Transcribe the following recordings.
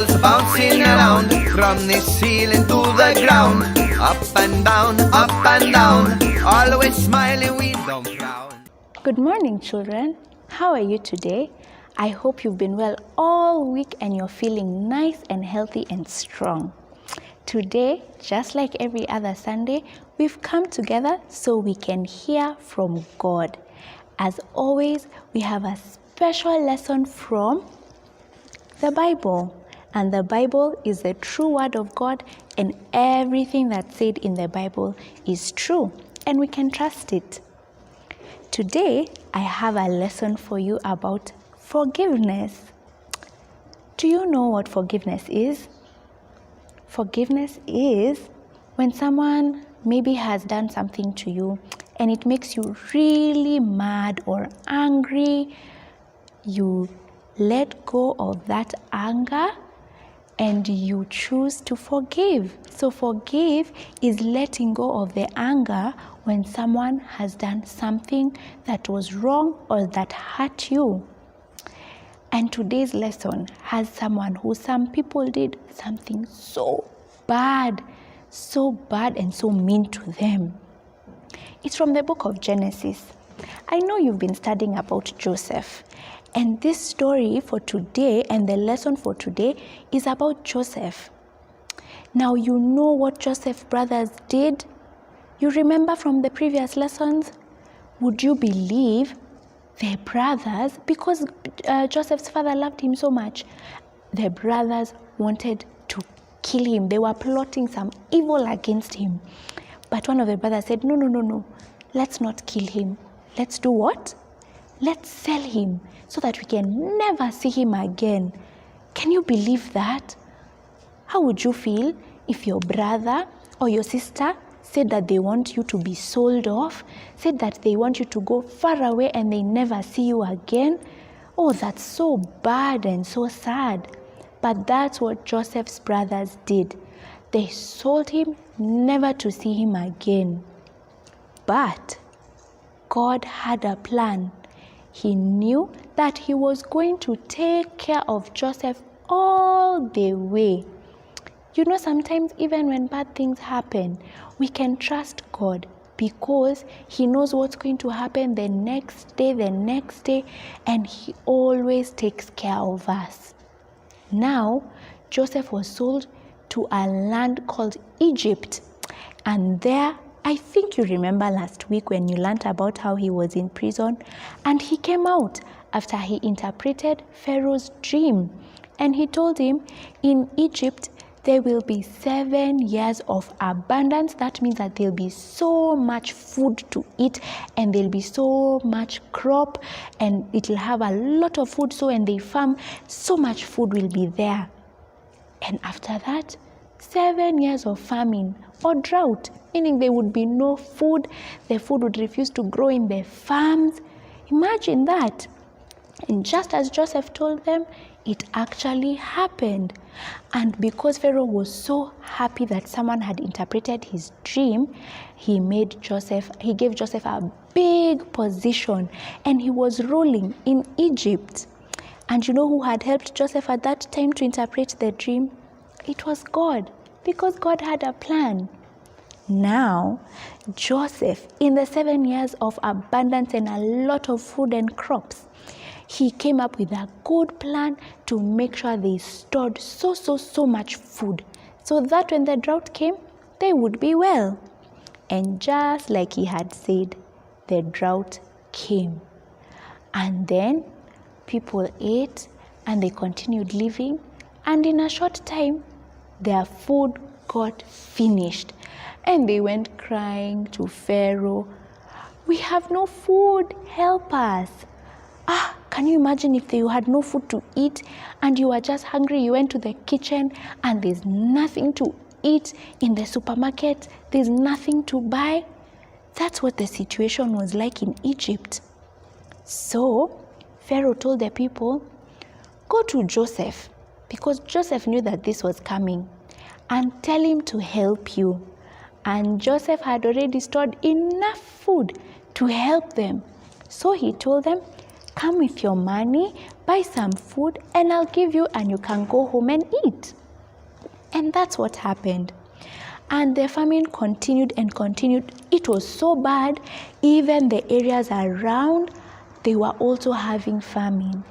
Bouncing around from the ceiling to the ground, up and down, always smiling, we don't frown. Good morning, children. How are you today? I hope you've been well all week and you're feeling nice and healthy and strong. Today, just like every other Sunday, we've come together so we can hear from God. As always, we have a special lesson from the Bible. And the Bible is the true word of God, and everything that's said in the Bible is true, and we can trust it. Today, I have a lesson for you about forgiveness. Do you know what forgiveness is? Forgiveness is when someone maybe has done something to you and it makes you really mad or angry. You let go of that anger and you choose to forgive. So forgive is letting go of the anger when someone has done something that was wrong or that hurt you. And today's lesson has someone who some people did something so bad and so mean to them. It's from the book of Genesis. I know you've been studying about Joseph. And this story for today and the lesson for today is about Joseph. Now you know what Joseph's brothers did? You remember from the previous lessons? Would you believe their brothers, because Joseph's father loved him so much, the brothers wanted to kill him. They were plotting some evil against him. But one of the brothers said, no, let's not kill him. Let's do what? Let's sell him so that we can never see him again. Can you believe that? How would you feel if your brother or your sister said that they want you to be sold off, said that they want you to go far away and they never see you again? Oh, that's so bad and so sad. But that's what Joseph's brothers did. They sold him never to see him again. But God had a plan. He knew that he was going to take care of Joseph all the way. You know, sometimes even when bad things happen, we can trust God because he knows what's going to happen the next day, and he always takes care of us. Now, Joseph was sold to a land called Egypt, and there, I think you remember last week when you learned about how he was in prison and he came out after he interpreted Pharaoh's dream. And he told him, in Egypt, there will be 7 years of abundance. That means that there'll be so much food to eat and there'll be so much crop and it'll have a lot of food. So when they farm, so much food will be there. And after that, 7 years of famine or drought, meaning there would be no food. The food would refuse to grow in the farms. Imagine that. And just as Joseph told them, it actually happened. And because Pharaoh was so happy that someone had interpreted his dream, he gave Joseph a big position, and he was ruling in Egypt. And you know who had helped Joseph at that time to interpret the dream? It was God, because God had a plan. Now, Joseph, in the 7 years of abundance and a lot of food and crops, he came up with a good plan to make sure they stored so much food, so that when the drought came, they would be well. And just like he had said, the drought came. And then people ate and they continued living, and in a short time, their food got finished. And they went crying to Pharaoh, "We have no food, help us." Can you imagine if you had no food to eat and you were just hungry, you went to the kitchen and there's nothing to eat in the supermarket, there's nothing to buy? That's what the situation was like in Egypt. So Pharaoh told the people, go to Joseph, because Joseph knew that this was coming, and tell him to help you. And Joseph had already stored enough food to help them. So he told them, come with your money, buy some food, and I'll give you and you can go home and eat. And that's what happened. And the famine continued and continued. It was so bad, even the areas around, they were also having famine.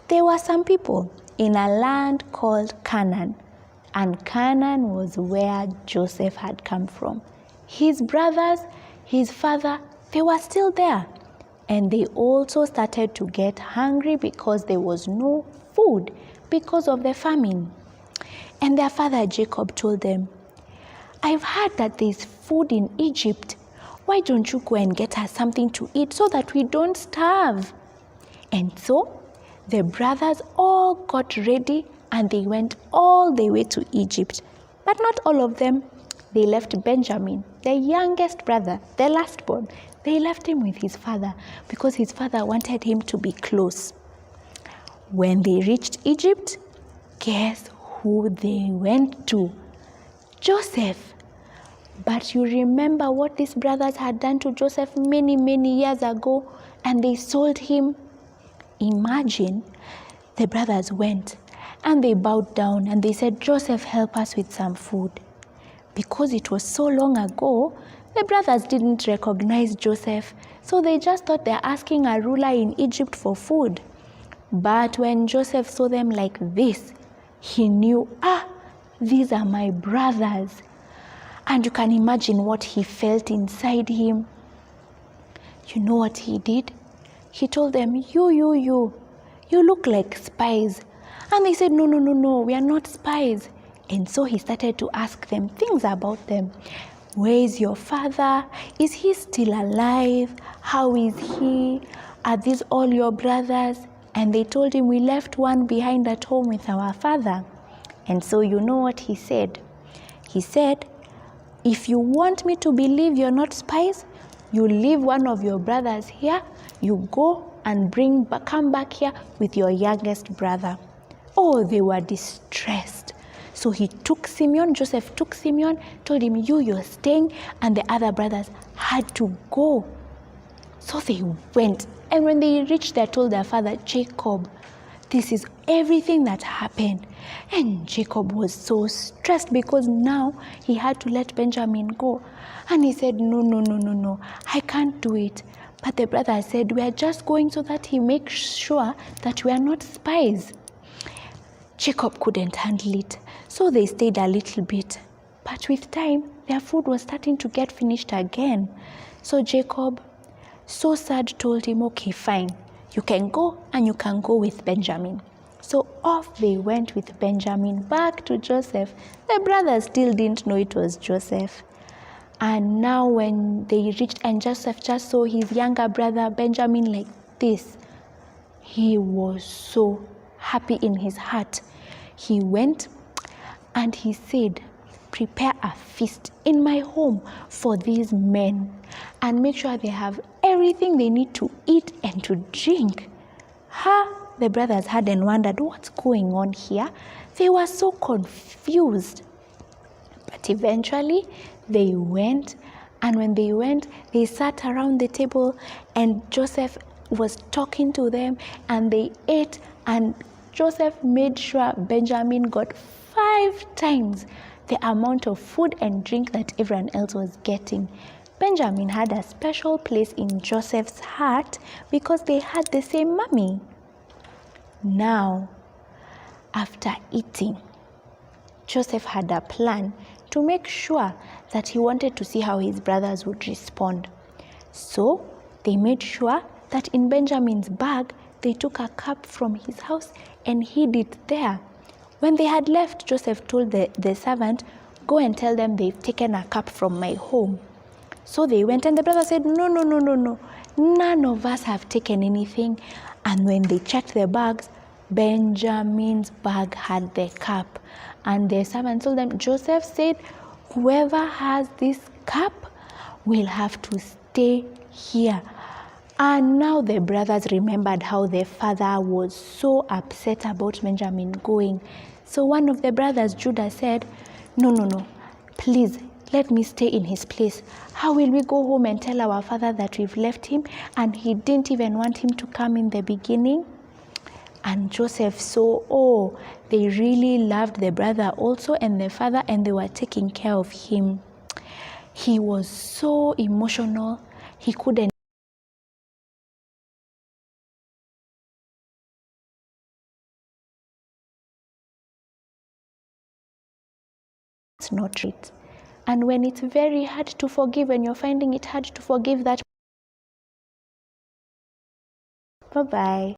There were some people in a land called Canaan, and Canaan was where Joseph had come from. His brothers, his father, they were still there. And they also started to get hungry because there was no food because of the famine. And their father Jacob told them, I've heard that there's food in Egypt. Why don't you go and get us something to eat so that we don't starve? And so the brothers all got ready and they went all the way to Egypt. But not all of them. They left Benjamin, the youngest brother, the last born. They left him with his father because his father wanted him to be close. When they reached Egypt, guess who they went to? Joseph. But you remember what these brothers had done to Joseph many, many years ago, and they sold him. Imagine, the brothers went and they bowed down and they said, Joseph, help us with some food. Because it was so long ago, the brothers didn't recognize Joseph, so they just thought they're asking a ruler in Egypt for food. But when Joseph saw them like this, he knew, these are my brothers. And you can imagine what he felt inside him. You know what he did? He told them, you look like spies. And they said, no, we are not spies. And so he started to ask them things about them. Where is your father? Is he still alive? How is he? Are these all your brothers? And they told him, we left one behind at home with our father. And so you know what he said? He said, if you want me to believe you're not spies, you leave one of your brothers here, you go and come back here with your youngest brother. Oh, they were distressed. So he took Simeon, Joseph took Simeon, told him, you're staying, and the other brothers had to go. So they went, and when they reached there, told their father, Jacob, this is everything that happened. And Jacob was so stressed because now he had to let Benjamin go. And he said, no, I can't do it. But the brother said, we are just going so that he makes sure that we are not spies. Jacob couldn't handle it, so they stayed a little bit. But with time, their food was starting to get finished again. So Jacob, so sad, told him, okay, fine. You can go and you can go with Benjamin. So off they went with Benjamin back to Joseph. The brothers still didn't know it was Joseph. And now when they reached, and Joseph just saw his younger brother Benjamin like this, he was so happy in his heart. He went and he said, prepare a feast in my home for these men and make sure they have everything they need to eat and to drink. The brothers had and wondered what's going on here. They were so confused. But eventually they went, and when they went, they sat around the table and Joseph was talking to them and they ate, and Joseph made sure Benjamin got 5 times the amount of food and drink that everyone else was getting. Benjamin had a special place in Joseph's heart because they had the same mommy. Now, after eating, Joseph had a plan to make sure that he wanted to see how his brothers would respond. So they made sure that in Benjamin's bag, they took a cup from his house and hid it there. When they had left, Joseph told the servant, go and tell them they've taken a cup from my home. So they went, and the brother said, no, none of us have taken anything. And when they checked their bags, Benjamin's bag had the cup. And the servant told them, Joseph said, whoever has this cup will have to stay here. And now the brothers remembered how their father was so upset about Benjamin going. So one of the brothers, Judah, said, no, please, let me stay in his place. How will we go home and tell our father that we've left him and he didn't even want him to come in the beginning? And Joseph saw, they really loved the brother also and the father, and they were taking care of him. He was so emotional, he couldn't not treat. And when it's very hard to forgive, when you're finding it hard to forgive that, bye-bye.